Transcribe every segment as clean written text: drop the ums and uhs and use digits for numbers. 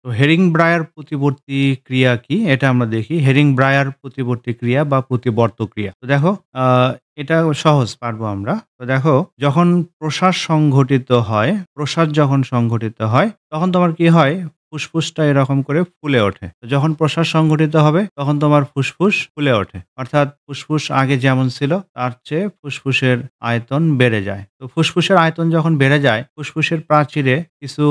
তো হেরিংব্রায়ার প্রতিবর্তী ক্রিয়া কি? এটা আমরা দেখি। হেরিংব্রায়ার প্রতিবর্তী ক্রিয়া বা প্রতিবর্ত ক্রিয়া। তো দেখো আ এটা সহজ পারবো আমরা। তো দেখো যখন প্রসার সংঘটিত হয়, প্রসার যখন সংঘটিত হয় তখন তোমার কি হয়? ফুসফুসটা এরকম করে ফুলে ওঠে। তো যখন প্রসার সংঘটিত হবে তখন তোমার ফুসফুস ফুলে ওঠে। অর্থাৎ ফুসফুস আগে যেমন ছিল তার চেয়ে ফুসফুসের আয়তন বেড়ে যায়। তো ফুসফুসের আয়তন যখন বেড়ে যায়, ফুসফুসের প্রাচীরে কিছু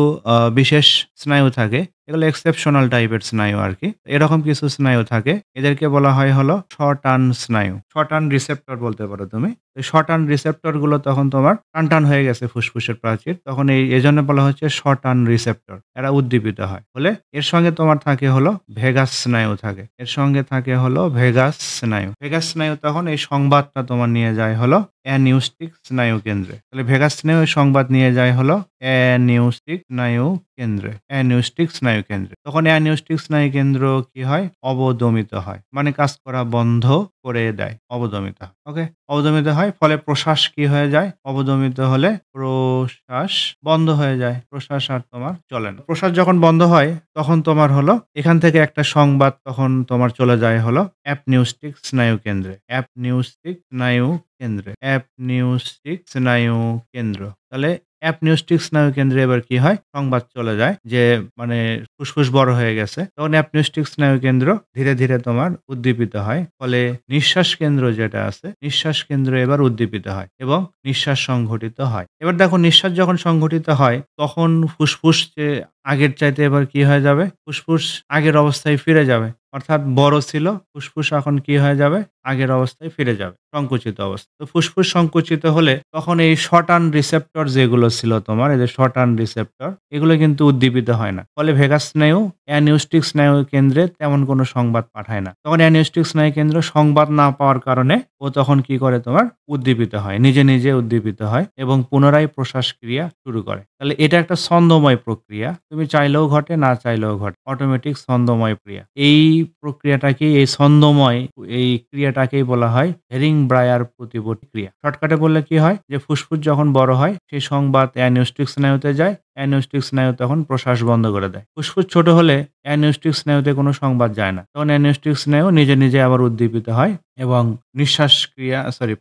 বিশেষ স্নায়ু থাকে। এগুলো এক্সেপশনাল টাইপের স্নায়ু আরকি। এরকম কিছু স্নায়ু থাকে। এদেরকে বলা হয় হলো শর্টান স্নায়ু। শর্টান রিসেপ্টর বলতে পারো তুমি। এই শর্টান রিসেপ্টর গুলো তখন তোমার টানটান হয়ে গেছে ফুসফুসের প্রাচীর। তখন এজন্য বলা হচ্ছে শর্টান রিসেপ্টর। এরা উদ্দীপিত হয়। বলে এর সঙ্গে তোমার থাকে হলো ভেগাস স্নায়ু থাকে। এর সঙ্গে থাকে হলো ভেগাস স্নায়ু। ভেগাস স্নায়ু তখন এই সংবাদটা তোমার নিয়ে যায় হলো অ্যানিউস্টিক স্নায়ু কেন্দ্রে। তাহলে ভেগাস স্নায়ু এই সংবাদ নিয়ে যায় হলো অ্যানিউস্টিক স্নায়ু কেন্দ্রে। অ্যানিউস্টিক স্নায়ু কেন্দ্রে। তখন অ্যানিউস্টিক স্নায়ু কেন্দ্র কি হয়? অবদমিত হয়। মানে কাজ করা বন্ধ করে দেয়। অবদমিত হয়। ওকে? অবদমিত হয়। ফলে প্রশ্বাস কি হয়ে যায়? অবদমিত হলে প্রশ্বাস বন্ধ হয়ে যায়। প্রশ্বাস আর তোমার চলে না। প্রশ্বাস যখন বন্ধ হয় তখন তোমার হলো এখান থেকে একটা সংবাদ তখন তোমার চলে যায় হলো অ্যাপনিউস্টিক স্নায়ু কেন্দ্রে। অ্যাপনিউস্টিক স্নায়ু কেন্দ্রে। অ্যাপনিউস্টিক স্নায়ু কেন্দ্র। তাহলে অ্যাপনিউস্টিক স্নায়ু কেন্দ্রে এবার কি হয়? সংবাদ চলে যায় যে মানে ফুসফুস বড় হয়ে গেছে। তখন অ্যাপনিউস্টিক স্নায়ু কেন্দ্র ধীরে, ধীরে তোমার উদ্দীপিত হয়। ফলে নিঃশ্বাস কেন্দ্র যেটা আছে, নিঃশ্বাস কেন্দ্র এবার উদ্দীপিত হয় এবং নিঃশ্বাস সংঘটিত হয়। এবার দেখো নিঃশ্বাস যখন সংঘটিত হয় তখন ফুসফুস যে আগের চাইতে এবার কি হয়ে যাবে? ফুসফুস আগের অবস্থায় ফিরে যাবে। অর্থাৎ বড় ছিল, ফুসফুস এখন কি হয়ে যাবে? আগের অবস্থায় ফিরে যাবে। সংকুচিত অবস্থা। তো ফুসফুস সংকুচিত হলে তখন এই শর্টান রিসেপ্টর যেগুলো ছিল তোমার, এই যে শর্টান রিসেপ্টর এগুলো কিন্তু উদ্দীপিত হয় না। ফলে ভেগাস স্নায়ু অ্যানিউস্টিক স্নায়ু কেন্দ্রে তেমন কোনো সংবাদ পাঠায় না। তখন অ্যানিউস্টিক স্নায়ু কেন্দ্র সংবাদ না পাওয়ার কারণে ও তখন কি করে তোমার? উদ্দীপিত হয়। নিজে, নিজে উদ্দীপিত হয় এবং পুনরায় প্রশ্বাস ক্রিয়া শুরু করে। তাহলে এটা একটা ছন্দময় প্রক্রিয়া। তুমি চাইলেও ঘটে, না চাইলেও ঘটে। অটোমেটিক ছন্দময় ক্রিয়া। এই প্রক্রিয়াটাকেই এই ছন্দময় এই ক্রিয়াটাকেই বলা হয় হেরিংব্রায়ার প্রতিবর্তী ক্রিয়া। শর্টকাটে বললে কি হয়? যে ফুসফুস যখন বড় হয় সেই সংবাদ অ্যানিউস্টিক স্নায়ুতে যায়। অ্যানিউস্টিক স্নায়ু তখন প্রশ্বাস বন্ধ করে দেয়। ফুসফুস ছোট হলে অ্যানিউস্টিক স্নায়ুতে কোনো সংবাদ যায় না। তখন অ্যানিউস্টিক স্নায়ু নিজে, নিজে আবার উদ্দীপিত হয় এবং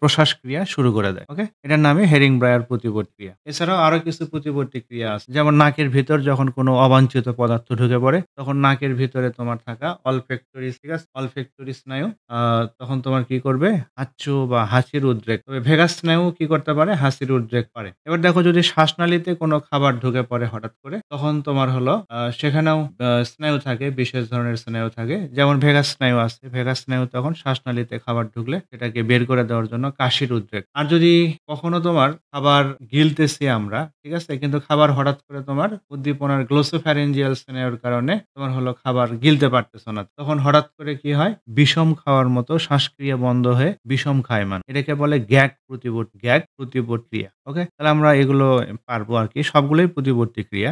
প্রশ্বাস ক্রিয়া শুরু করে দেয়। ওকে? এটার নামই হেরিংব্রায়ার প্রতিবর্তী ক্রিয়া। এছাড়াও আরো কিছু প্রতিবর্তী ক্রিয়া আছে। যেমন নাকের ভিতর যখন কোনো অবাঞ্ছিত পদার্থ ঢুকে পড়ে তখন নাকের ভিতরে তোমার থাকা অলফ্যাক্টরি ঠিক আছে? অলফ্যাক্টরি স্নায়ু তখন তোমার কি করবে? হাঁচু বা হাঁচির উদ্রেক। তবে ভেগাস স্নায়ু কি করতে পারে? হাঁচির উদ্রেক পারে। এবার দেখো যদি শ্বাসনালীতে কোনো খাবার ঢুকে পড়ে হঠাৎ করে তখন তোমার হলো সেখানেও স্নায়ু থাকে, বিশেষ ধরনের স্নায়ু থাকে। যেমন ভেগাস স্নায়ু আছে। ভেগাস স্নায়ু তখন শ্বাসনালীতে খাবার ঢুকলে সেটাকে বের করে দেওয়ার জন্য কাশির উদ্রেক। আর যদি কখনো তোমার খাবার গিলতেছি আমরা, ঠিক আছে? কিন্তু খাবার হঠাৎ করে তোমার উদ্দীপনার গ্লোসোফ্যারিঞ্জিয়াল স্নায়ুর কারণে তোমার হলো খাবার গিলতে পারতেছো না। তখন হঠাৎ করে কি হয়? বিষম খাওয়ার মতো শ্বাসক্রিয়া বন্ধ হয়ে বিষম খায়মান। এটাকে বলে গ্যাগ প্রতিবর্তী ক্রিয়া। ওকে? তাহলে আমরা এগুলো পারবো আরকি। সবগুলোই প্রতিবর্তী ক্রিয়া।